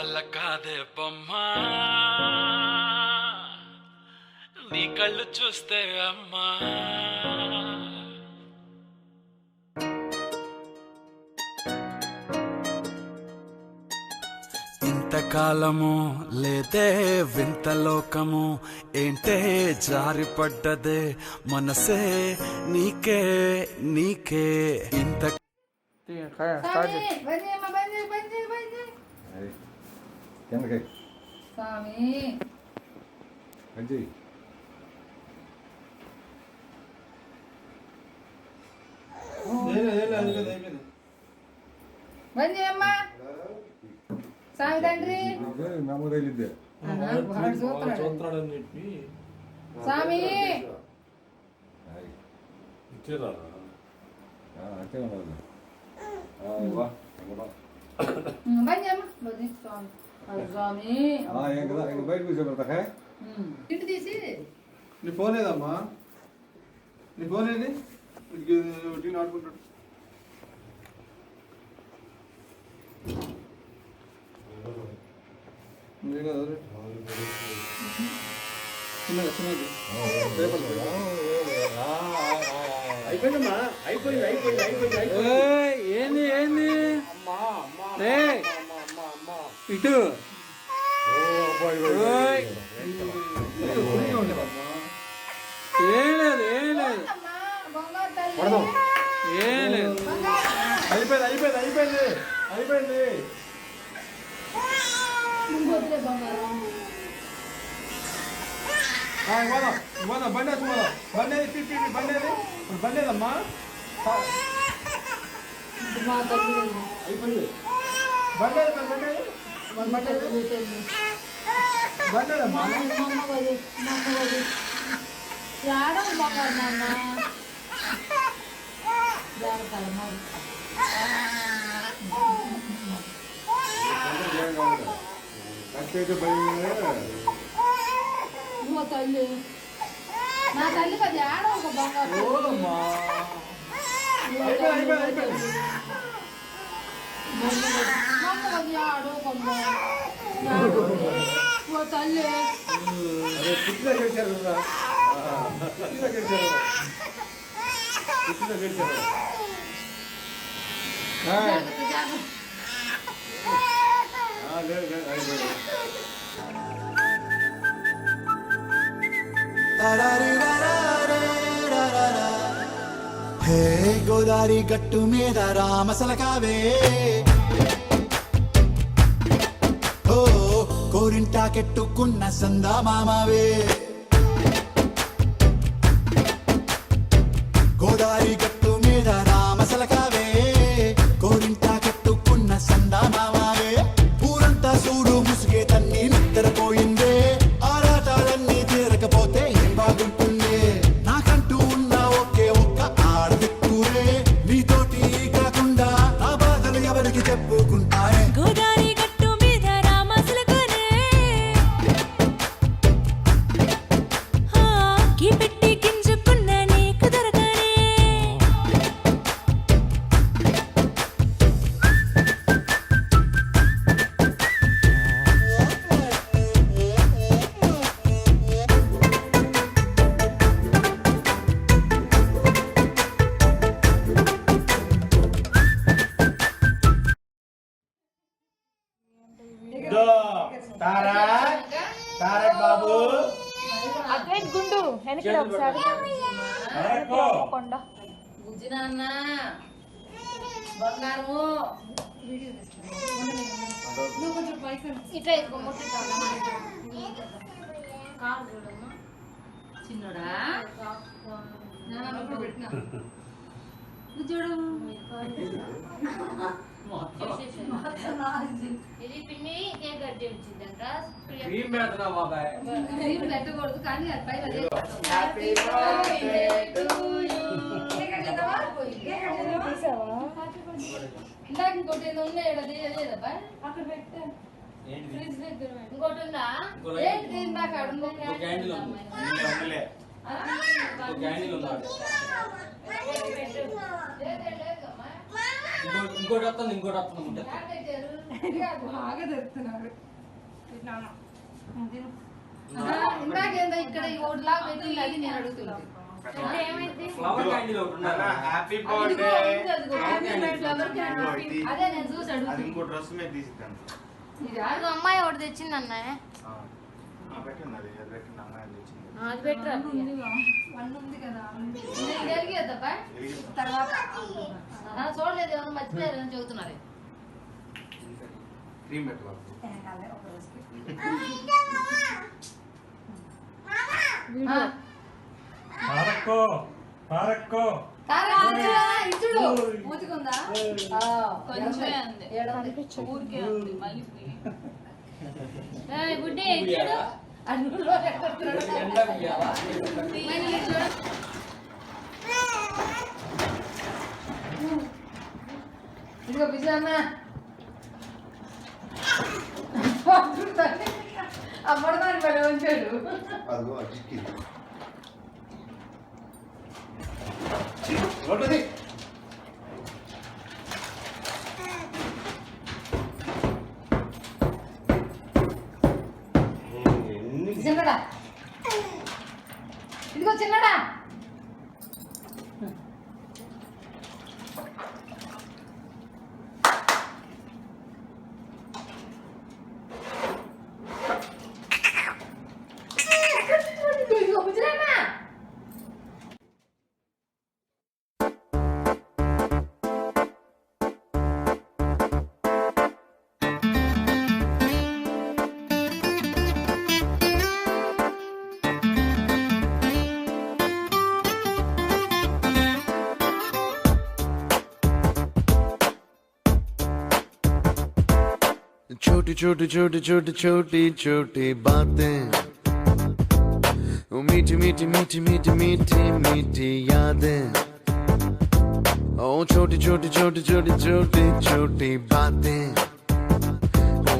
వల్ల కాదే బొమ్మా నీ కళ్ళు చూస్తే అమ్మా ఇంతకాలము లేదే వింత లోకము ఏంటే జారిపడ్డదే మనసే నీకే నీకే ఇంత సామి తండ్రి సామి ఇంటి తీసి నీ ఫోన్ ఏదమ్మా నీ ఫోన్ ఏది ఆడుకుంటాడు అయిపోయిందమ్మా అయిపోయింది ఏంది ఏంది ఇటు ఏం లేదు అయిపోయింది అయిపోయింది అయిపోయింది అయిపోయింది బండి బండి బండేదమ్మా అయిపోయింది బండేదమ్మా తల్లి నా తల్లి అది ఆడ ఒక బంగారు ఆడు తల్లి హే గోదారి గట్టు మీద రామసలకావే ఓ కోరింటాకెట్టుకున్న సందా మామావే గోదారి గట్టు మీద రామసలకావే కోరింటాకెట్టుకున్న సందా మామావే ఊరంతా చూడు ముసుగే తన్ని నిద్రపోయిందే ఆరాటాలన్నీ తీరకపోతే ఏం బాగుంటుంది నాకంటూ ఉన్న ఒకే ఒక్క ఆడదిక్కురే నీతోటి కాకుండా నా బాధలు ఎవరికి చెప్పుకుంటారే గోదారి గట్టు మీద రామసలకానే కీ పెట్టి గింజుకున్న నీకు దొరకనే తారక్ బాబు అద్వైత్ గుండు వెనక్కి ఒకసారి కొండ బుజ్జి నాన్న బంగారము ఇట్లా ఎక్కువ ముట్టి కాదు చూడమ్మా చిన్నోడా పెట్టినా చూడు ఇది పిన్ని కేక్ కట్టి వచ్చిందంట క్రీమ్ పెడతావా బాబాయ్ క్రీమ్ పెట్టకూడదు కానీ పైన హ్యాపీ బర్త్డే టు ఇందాక ఇంకోటి ఏదో ఉన్నాయి లేదబ్బా అక్కడ పెట్టా ఫ్రిడ్జ్ దగ్గర ఇంకోటి ఉందా ఏంటి ఇందాక ఇంకోటి వస్తుంది ముందు. బాగా జరుగుతున్నారు ఇందాకేందో ఇక్కడ ఈ ఓట్లాగా పెట్టింది అది నేను అడుగుతున్నాను. ఏమైంది ఫ్లవర్ క్యాండిల్ ఒకటి ఉండాలా? హ్యాపీ అదిగో, బర్త్డే ఉంది అదిగో. Flower candle. అదే నేను చూసి అది అడుగుతున్నా. ఇంకో డ్రెస్ మీద తీసిద్దాం. ఇది అది అమ్మాయి ఒకటి తెచ్చింది అన్న పెట్టండి అది పెట్టండి అమ్మాయి తెచ్చింది. అది పెట్టరా వన్ ఉంది కదా నేను జరిగేద్దబ్బా తర్వాత చూడలేదు ఎవరు మర్చిపోయారని చెబుతున్నారు. క్రీమ్ పెట్టుకోవాలి. ఇచ్చుడు మూతికుందా కొంచెమే ఉంది. ఊరికే ఉంది మళ్ళీ గుడ్డే ఇచ్చాడు అన్నులో ఎండ బియ్యావా? ఇదిగో విజయమ్మ అమ్మడదాన్ని పడి ఉంచాడు. అదిగో అజిక్కి రొట్టది. చిన్నడా ఇదిగో చిన్నడా ఇదిగో ముజరామా छोटी छोटी छोटी छोटी छोटी छोटी बातें, वो मीठी मीठी मीठी मीठी मीठी मीठी यादें। ओ छोटी छोटी छोटी छोटी छोटी छोटी बातें, ओ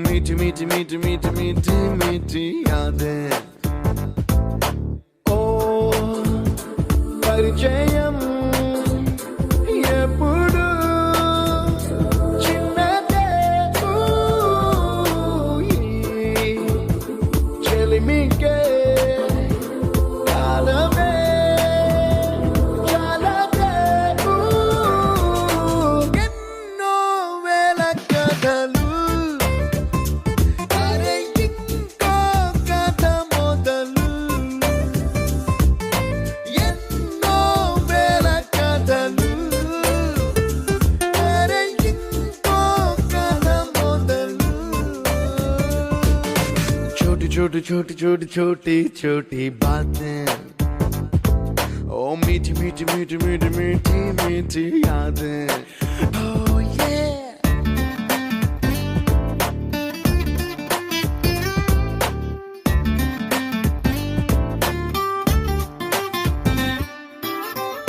मीठी मीठी मीठी मीठी मीठी मीठी यादें। ओ परिचयम ఎప్పుడు చిన్నదే చెలిమికే కాలమే చాలదే ఎన్నో వేల కథలు అరే ఇంకో కథ మొదలు ఎన్నో వేల కథలు అరే ఇంకో కథ మొదలు छोटी छोटी छोटी छोटी छोटी छोटी बातें, ओ मीठी मीठी मीठी मीठी मीठी मीठी यादें। Oh yeah.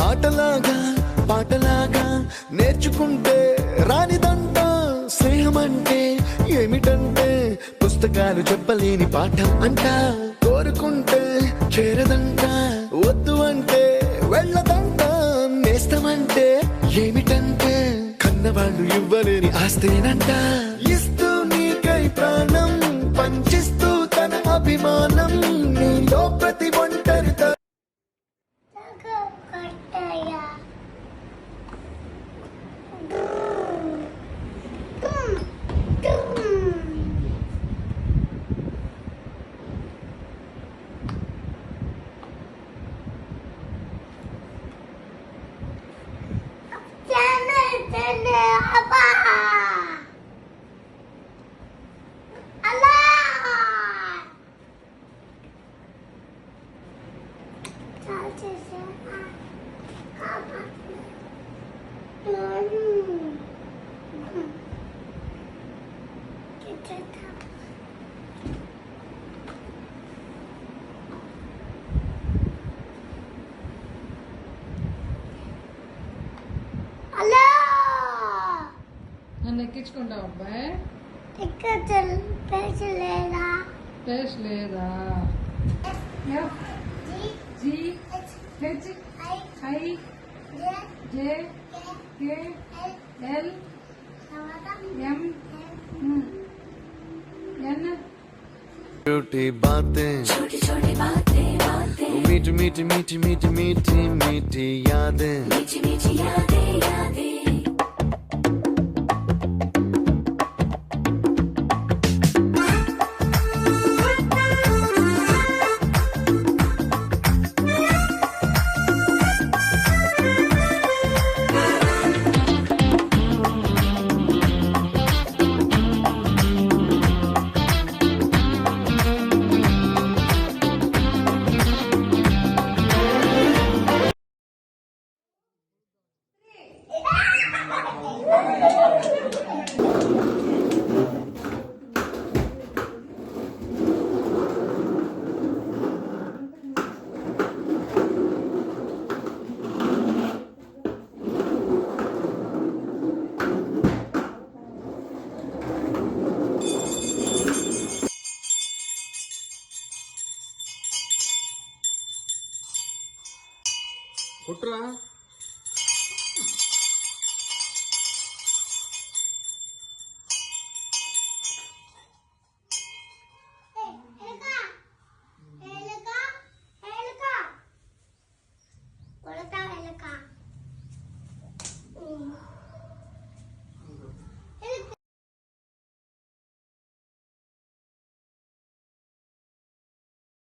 ఆటలాగా పాటలాగా నేర్చుకుంటే రానిదంట స్నేహం అంటే ఏమిటంటే పుస్తకాలు చెప్పలేని పాఠం అంట కోరుకుంటే చేరదంట వద్దు అంటే వెళ్ళదంట నేస్తమంటే ఏమిటంటే కన్నవాళ్ళు ఇవ్వలేని ఆస్తేనంట ఇస్తూ నీకై ప్రాణం పంచిస్తూ తన అభిమానం నీలో ప్రతి ఒంటరిత నన్ను ఎక్కించుకుంటావు అబ్బాయి ప్లేస్ లేదా G H I J K L M N छोटी बातें मीठी मीठी मीठी मीठी मीठी मीठी यादें కుట్రా ఎలుక